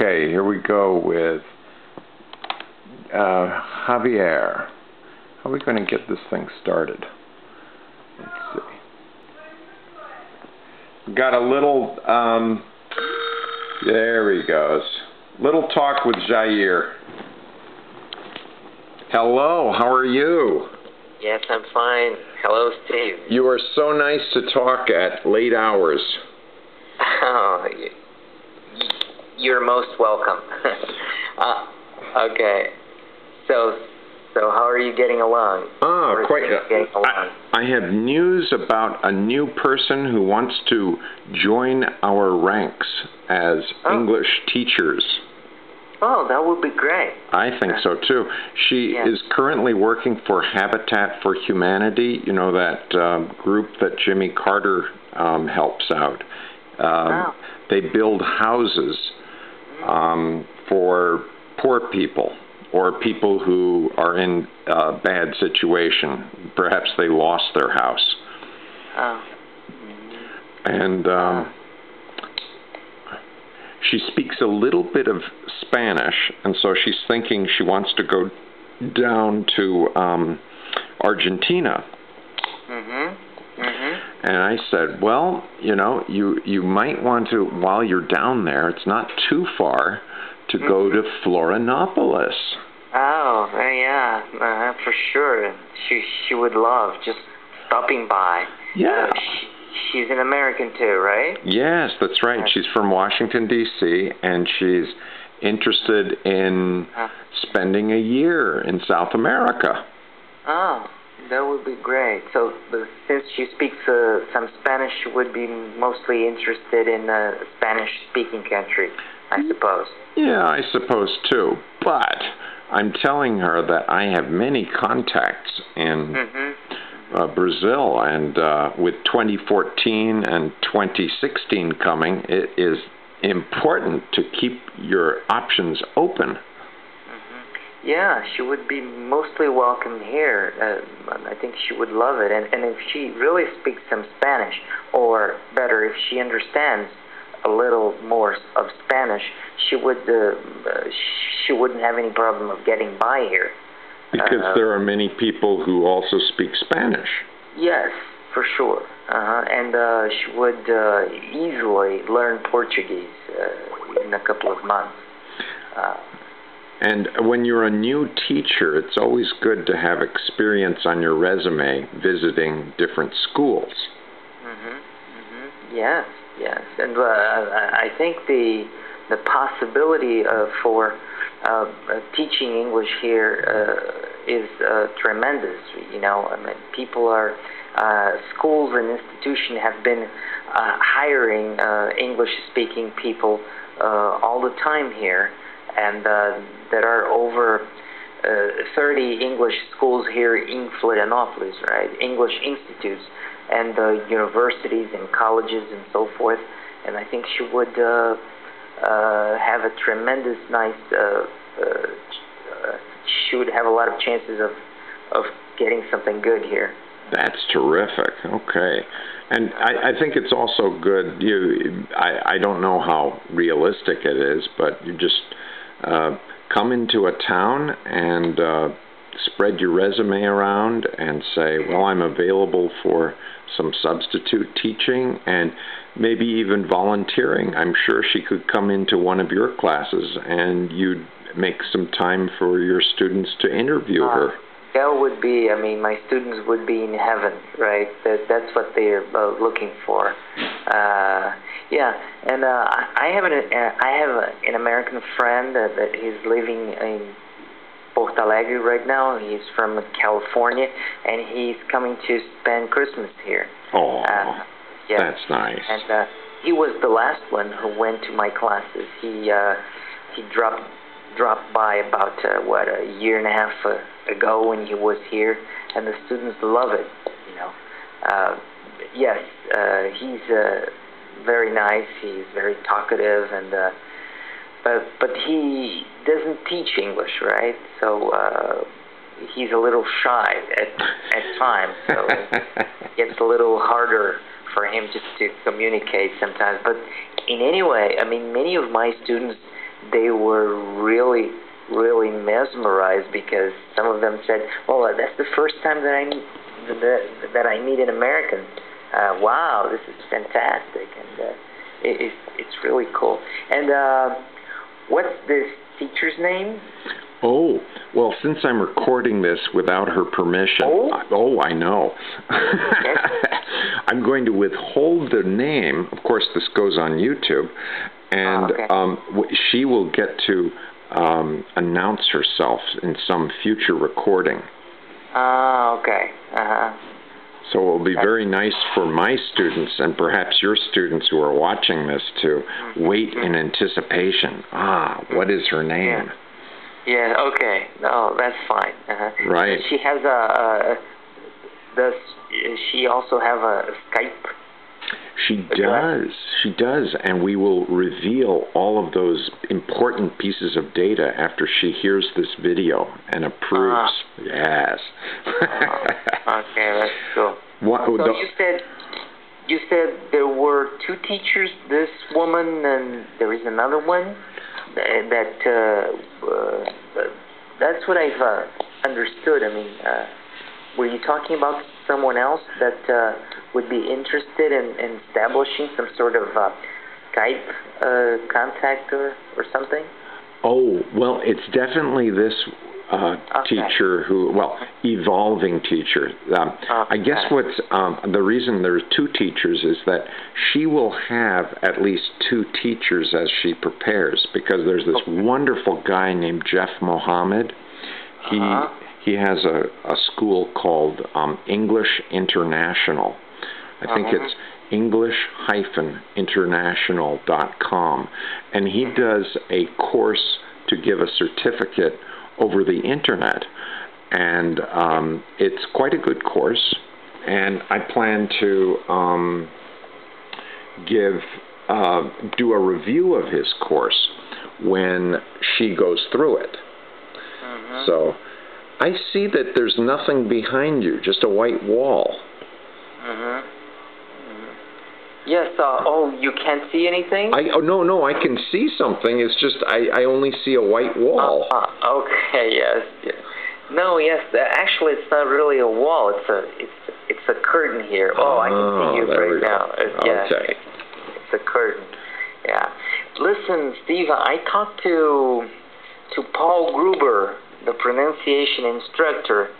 Okay, here we go with Javier. How are we going to get this thing started? Let's see. We got a little, there he goes. Little talk with Jair. Hello, how are you? Yes, I'm fine. Hello, Steve. You are so nice to talk at late hours. Oh, you're most welcome. Okay. So how are you getting along? Quite. I have news about a new person who wants to join our ranks as English teachers. Oh, that would be great. I think so too. She is currently working for Habitat for Humanity, you know, that group that Jimmy Carter helps out. They build houses for poor people or people who are in a bad situation. Perhaps they lost their house. And she speaks a little bit of Spanish, and so she's thinking she wants to go down to Argentina. And I said, well, you know, you might want to, while you're down there, it's not too far, to go to Florianopolis. Oh, yeah, for sure. She would love just stopping by. Yeah. She's an American too, right? Yes, that's right. She's from Washington, D.C., and she's interested in spending a year in South America. Oh, that would be great. So since she speaks some Spanish, she would be mostly interested in a Spanish-speaking country, I suppose. Yeah, I suppose too. But I'm telling her that I have many contacts in Brazil, and with 2014 and 2016 coming, it is important to keep your options open. Yeah, she would be mostly welcome here. I think she would love it. And if she really speaks some Spanish, or better, if she understands a little more of Spanish, she wouldn't have any problem of getting by here. Because there are many people who also speak Spanish. Yes, for sure. And she would easily learn Portuguese in a couple of months. And when you're a new teacher, it's always good to have experience on your resume visiting different schools. Yes. And I think the possibility for teaching English here is tremendous. You know, I mean, people are schools and institutions have been hiring English-speaking people all the time here, and there are over 30 English schools here in Florianopolis, right? English institutes and universities and colleges and so forth. And I think she would have a tremendous nice, she would have a lot of chances of getting something good here. That's terrific. Okay. And I think it's also good, I don't know how realistic it is, but you just come into a town and spread your resume around and say, well, I'm available for some substitute teaching and maybe even volunteering. I'm sure she could come into one of your classes and you'd make some time for your students to interview her. That would be, I mean, my students would be in heaven, right? That's what they're looking for. Yeah, and I have an American friend that is living in Porto Alegre right now. He's from California, and he's coming to spend Christmas here. Oh, that's nice. And he was the last one who went to my classes. He dropped by about a year and a half ago when he was here, and the students love it. You know, yes, he's very nice. He's very talkative, and but he doesn't teach English, right? So he's a little shy at times. So it gets a little harder for him just to communicate sometimes. But in any way, I mean, many of my students they were really, really mesmerized, because some of them said, "Oh, that's the first time that I meet an American. Wow, this is fantastic," and it's really cool. And what's this teacher's name? Oh, well, since I'm recording this without her permission, I know. Yes. I'm going to withhold the name. Of course, this goes on YouTube, and she will get to announce herself in some future recording. Okay. So it will be very nice for my students, and perhaps your students who are watching this, to wait in anticipation. What is her name? Yeah, okay. No, that's fine. Right. She has does she also have a Skype? She does. She does. And we will reveal all of those important pieces of data after she hears this video and approves. Yes. Okay, that's cool. So you said there were two teachers, this woman and there is another one? That's what I've understood. I mean, were you talking about someone else that would be interested in establishing some sort of Skype contact or something? Oh, well, it's definitely this teacher evolving teacher. I guess what's the reason there's two teachers is that she will have at least two teachers as she prepares, because there's this wonderful guy named Jeff Mohammed. He has a school called English International. I think it's English-international.com, and he does a course to give a certificate over the internet, and it's quite a good course, and I plan to do a review of his course when she goes through it. So I see that there's nothing behind you, just a white wall. Yes. You can't see anything? No, I can see something. It's just I only see a white wall. Okay. Yes. No. Yes. Actually, it's not really a wall. It's a curtain here. I can see you right now. Okay. It's a curtain. Yeah. Listen, Steve. I talked to Paul Gruber, the pronunciation instructor,